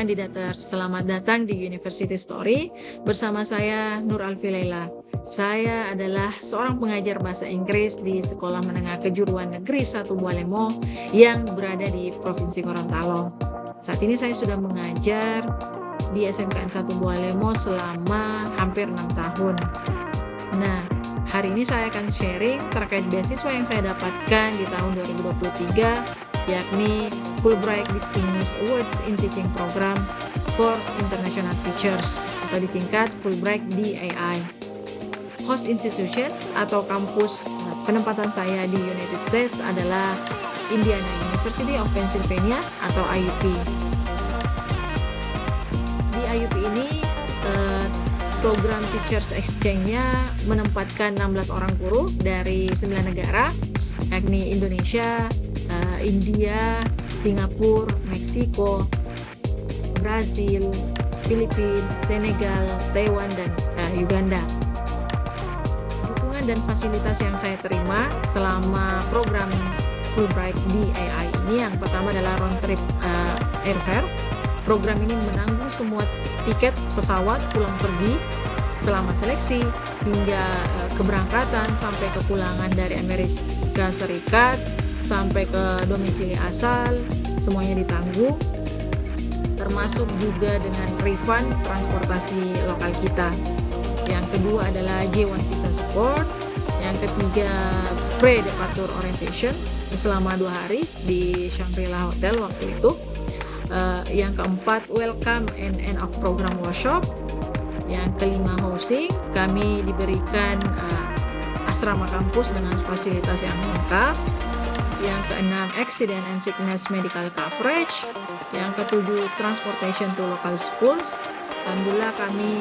Kandidaters, selamat datang di University Story bersama saya Nur Alfi Laila. Saya adalah seorang pengajar bahasa Inggris di Sekolah Menengah Kejuruan Negeri 1 Bualemo yang berada di Provinsi Gorontalo. Saat ini saya sudah mengajar di SMKN 1 Bualemo selama hampir 6 tahun. Nah, hari ini saya akan sharing terkait beasiswa yang saya dapatkan di tahun 2023, yakni Fulbright Distinguished Awards in Teaching Program for International Teachers atau disingkat Fulbright DAI. Host institutions atau kampus penempatan saya di United States adalah Indiana University of Pennsylvania atau IUP. Di IUP ini program Teachers Exchange-nya menempatkan 16 orang guru dari 9 negara, yakni Indonesia, India, Singapura, Meksiko, Brasil, Filipina, Senegal, Taiwan, dan Uganda. Dukungan dan fasilitas yang saya terima selama program Fulbright DAI ini, yang pertama adalah round trip airfare. Program ini menanggung semua tiket pesawat pulang pergi selama seleksi hingga keberangkatan sampai kepulangan dari Amerika Serikat sampai ke domisili asal, semuanya ditanggung, termasuk juga dengan refund transportasi lokal kita. Yang kedua adalah J1 Visa Support. Yang ketiga, Pre-Departure Orientation selama 2 hari di Shangri-La Hotel waktu itu. Yang keempat, Welcome and End of Program Workshop. Yang kelima, housing. Kami diberikan asrama kampus dengan fasilitas yang lengkap. Yang keenam, Accident and Sickness Medical Coverage. Yang ketujuh, Transportation to Local Schools. Alhamdulillah kami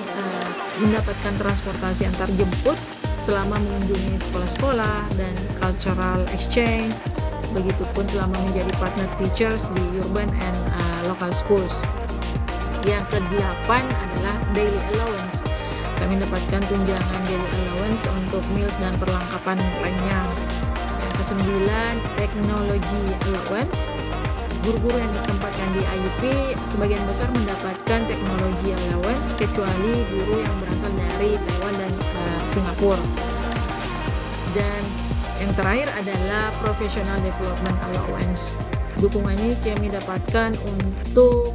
mendapatkan transportasi antar jemput selama mengunjungi sekolah-sekolah dan cultural exchange. Begitupun selama menjadi partner teachers di urban and local schools. Yang kedelapan adalah daily allowance. Kami mendapatkan tunjangan daily allowance untuk meals dan perlengkapan lainnya. Yang kesembilan, technology allowance. Guru-guru yang ditempatkan di IUP sebagian besar mendapatkan teknologi allowance, kecuali guru yang berasal dari Taiwan dan Singapura. Dan yang terakhir adalah professional development allowance. Dukungannya kami dapatkan untuk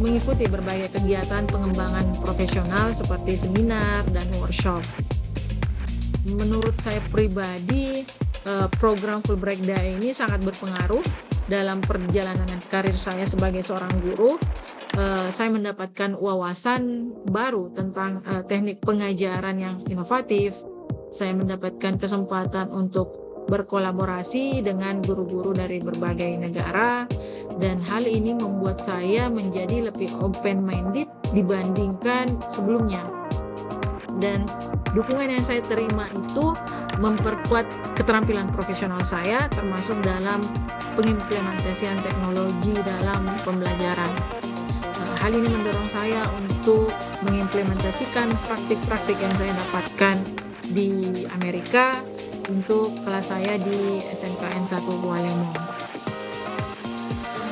mengikuti berbagai kegiatan pengembangan profesional seperti seminar dan workshop. Menurut saya pribadi, program Fulbright DAI ini sangat berpengaruh dalam perjalanan karir saya sebagai seorang guru. Saya mendapatkan wawasan baru tentang teknik pengajaran yang inovatif. Saya mendapatkan kesempatan untuk berkolaborasi dengan guru-guru dari berbagai negara, dan hal ini membuat saya menjadi lebih open-minded dibandingkan sebelumnya. Dan dukungan yang saya terima itu memperkuat keterampilan profesional saya, termasuk dalam pengimplementasian teknologi dalam pembelajaran. Hal ini mendorong saya untuk mengimplementasikan praktik-praktik yang saya dapatkan di Amerika untuk kelas saya di SMKN 1 Bualemo.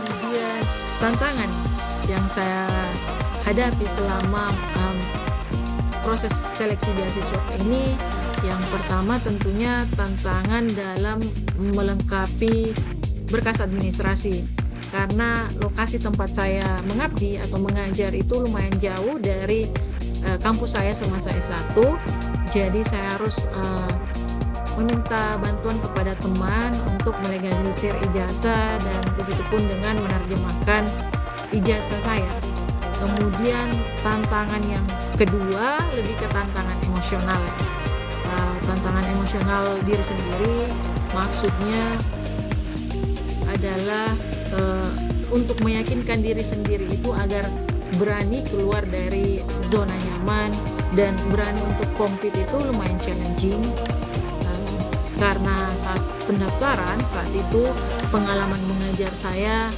Kemudian tantangan yang saya hadapi selama proses seleksi beasiswa ini, yang pertama tentunya tantangan dalam melengkapi berkas administrasi, karena lokasi tempat saya mengabdi atau mengajar itu lumayan jauh dari kampus saya semasa S1. Jadi saya harus meminta bantuan kepada teman untuk melegalisir ijazah, dan begitupun dengan menerjemahkan ijazah saya. Kemudian tantangan yang kedua lebih ke tantangan emosional ya. Tantangan emosional diri sendiri, maksudnya adalah untuk meyakinkan diri sendiri itu agar berani keluar dari zona nyaman dan berani untuk compete itu lumayan challenging. Karena saat pendaftaran, saat itu pengalaman mengajar saya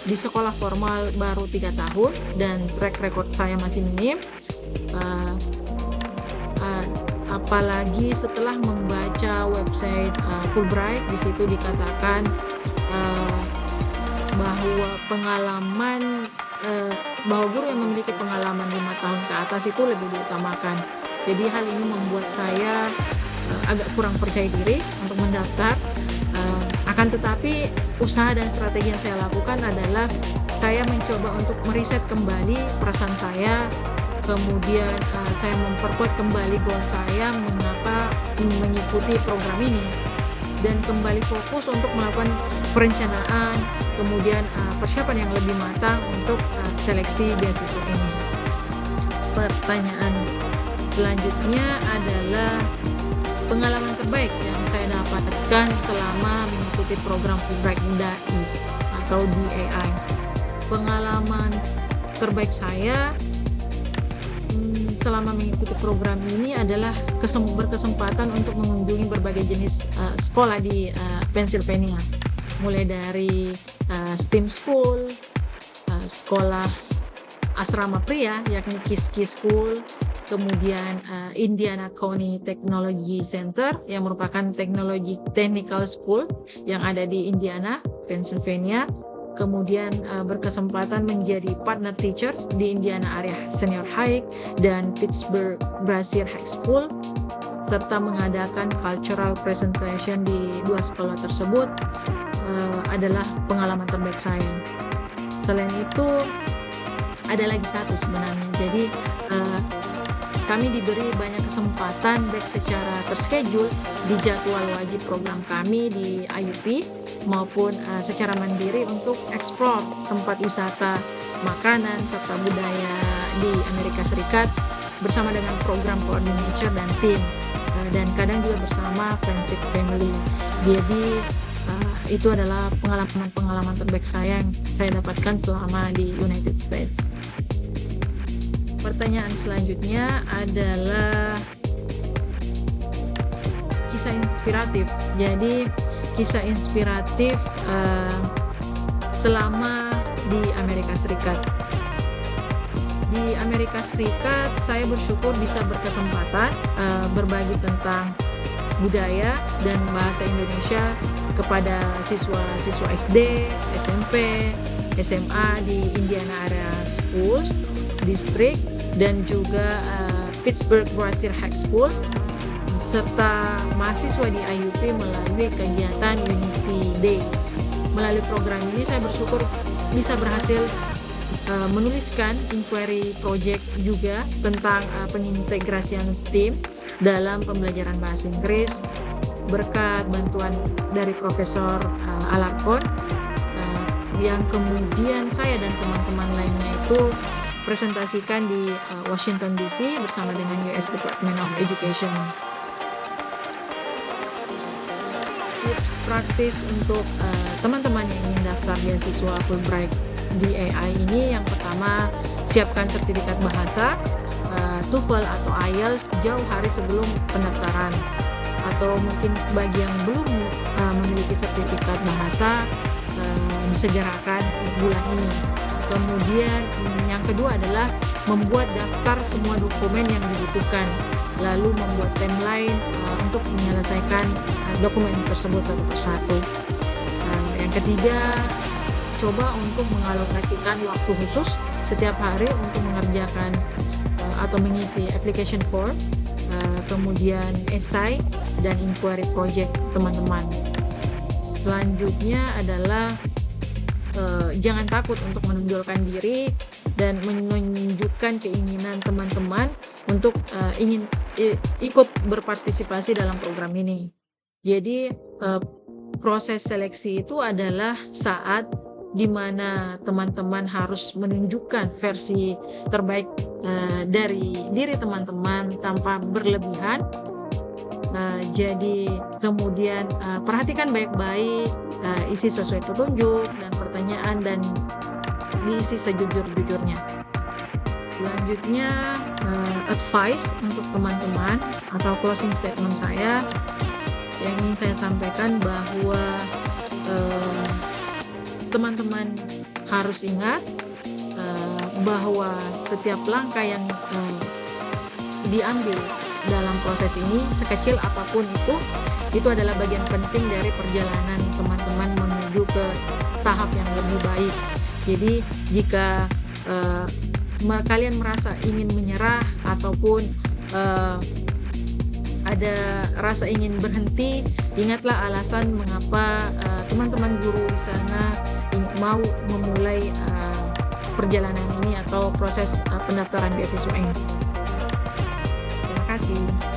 di sekolah formal baru 3 tahun dan track record saya masih minim. Apalagi setelah membaca website Fulbright, di situ dikatakan bahwa bahwa bahwa guru yang memiliki pengalaman 5 tahun ke atas itu lebih diutamakan. Jadi hal ini membuat saya agak kurang percaya diri untuk mendaftar. Akan tetapi usaha dan strategi yang saya lakukan adalah saya mencoba untuk meriset kembali perasaan saya, kemudian saya memperkuat kembali goal saya mengapa mengikuti program ini, dan kembali fokus untuk melakukan perencanaan, kemudian persiapan yang lebih matang untuk seleksi beasiswa ini. Pertanyaan selanjutnya adalah pengalaman terbaik yang saya dapatkan selama mengikuti program Fulbright DAI atau DAI. Pengalaman terbaik saya selama mengikuti program ini adalah berkesempatan untuk mengunjungi berbagai jenis sekolah di Pennsylvania, mulai dari STEAM School, sekolah asrama pria yakni Kiski School, kemudian Indiana County Technology Center yang merupakan technical school yang ada di Indiana, Pennsylvania. Kemudian berkesempatan menjadi partner teacher di Indiana Area Senior High dan Pittsburgh Brassear High School, serta mengadakan cultural presentation di 2 sekolah tersebut adalah pengalaman terbaik saya. Selain itu ada lagi satu sebenarnya. Jadi kami diberi banyak kesempatan baik secara terschedule di jadwal wajib program kami di IUP maupun secara mandiri untuk eksplor tempat wisata, makanan, serta budaya di Amerika Serikat bersama dengan program coordinator dan tim, dan kadang juga bersama friendship family. Jadi itu adalah pengalaman terbaik saya yang saya dapatkan selama di United States. Pertanyaan selanjutnya adalah kisah inspiratif. Jadi kisah inspiratif selama di Amerika Serikat. Di Amerika Serikat saya bersyukur bisa berkesempatan berbagi tentang budaya dan bahasa Indonesia kepada siswa-siswa SD, SMP, SMA di Indiana Area Schools District dan juga Pittsburgh Brassear High School, serta mahasiswa di IUP melalui kegiatan Unity Day. Melalui program ini saya bersyukur bisa berhasil menuliskan inquiry project juga tentang penintegrasian STEAM dalam pembelajaran bahasa Inggris berkat bantuan dari Profesor Alarcon, yang kemudian saya dan teman-teman lainnya itu presentasikan di Washington DC bersama dengan US Department of Education. Tips praktis untuk teman-teman yang ingin daftar beasiswa Fulbright DAI ini, yang pertama, siapkan sertifikat bahasa TOEFL atau IELTS jauh hari sebelum pendaftaran, atau mungkin bagi yang belum memiliki sertifikat bahasa disegerakan bulan ini. Kemudian yang kedua adalah membuat daftar semua dokumen yang dibutuhkan, lalu membuat timeline untuk menyelesaikan dokumen tersebut satu persatu. Yang ketiga, coba untuk mengalokasikan waktu khusus setiap hari untuk mengerjakan atau mengisi application form, kemudian esai dan inquiry project teman-teman. Selanjutnya adalah jangan takut untuk menonjolkan diri dan menunjukkan keinginan teman-teman untuk ingin ikut berpartisipasi dalam program ini. Jadi proses seleksi itu adalah saat di mana teman-teman harus menunjukkan versi terbaik dari diri teman-teman tanpa berlebihan. Jadi kemudian perhatikan baik-baik isi sesuai petunjuk dan pertanyaan, dan diisi sejujur-jujurnya. Selanjutnya advice untuk teman-teman atau closing statement saya yang ingin saya sampaikan bahwa teman-teman harus ingat bahwa setiap langkah yang diambil dalam proses ini, sekecil apapun itu adalah bagian penting dari perjalanan teman-teman menuju ke tahap yang lebih baik. Jadi jika kalian merasa ingin menyerah ataupun ada rasa ingin berhenti, ingatlah alasan mengapa teman-teman guru di sana mau memulai perjalanan ini atau proses pendaftaran beasiswa ini. Terima kasih.